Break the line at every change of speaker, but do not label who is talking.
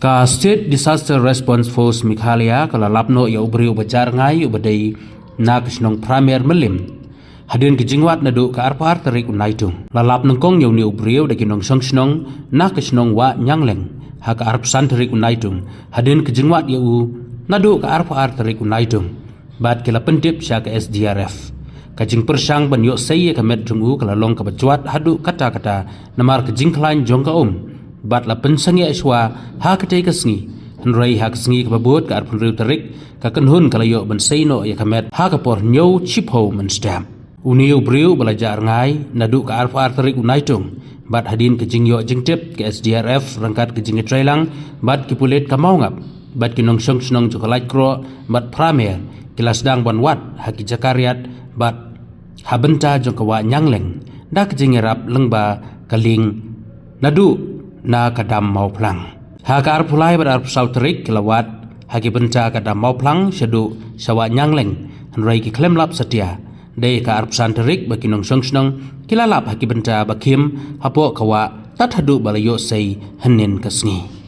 Ka State Disaster Response Force Mikhalia kala lapno ya ubri ubajar ngai ubadai na kisnong Premier Melim hadin kijingwat na do ka arpar tarik unaitung lalap nengkong yaw ni ubri da kinong song na kisnong wa nyangleng ha ka arpsan tarik unaitung hadin kijingwat yaw na do ka arpar tarik unaitung bat kila pentip sya ka SDRF kajing persang ban yo saye ka met jungu kala long ka bajwat hadu kata-kata namar kajing klain jong ka bat la pensang ya iswa ha katay kasngi hanray ha kasngi kababot ka arpun riu tarik ka kanhun kalayo ban sayno ya kamet ha kapor nyaw chipho man stamp uniyo briu balajar ngai nadu ka arpar tarik unaitung bat hadin kajing yo jingtip ke SDRF rangkat kajing trailang bat kipulet kamaungap bat kinong syong snong jokalait kro bat pramer kilas dang ban wat ha ki jakariat bat habenta jong kawa nyangleng da kajing rap lengba kaling nadu na kadam mau plang ha ka arpulai bar arpsau terik kelawat ha ki benta kadam mau plang syadu sawa nyangleng hanrai ki klem lap setia dei ka arpsan terik baki nong songsnong kilalap ha ki benta bakim hapo kawa tat hadu balayo sei hanin kasngi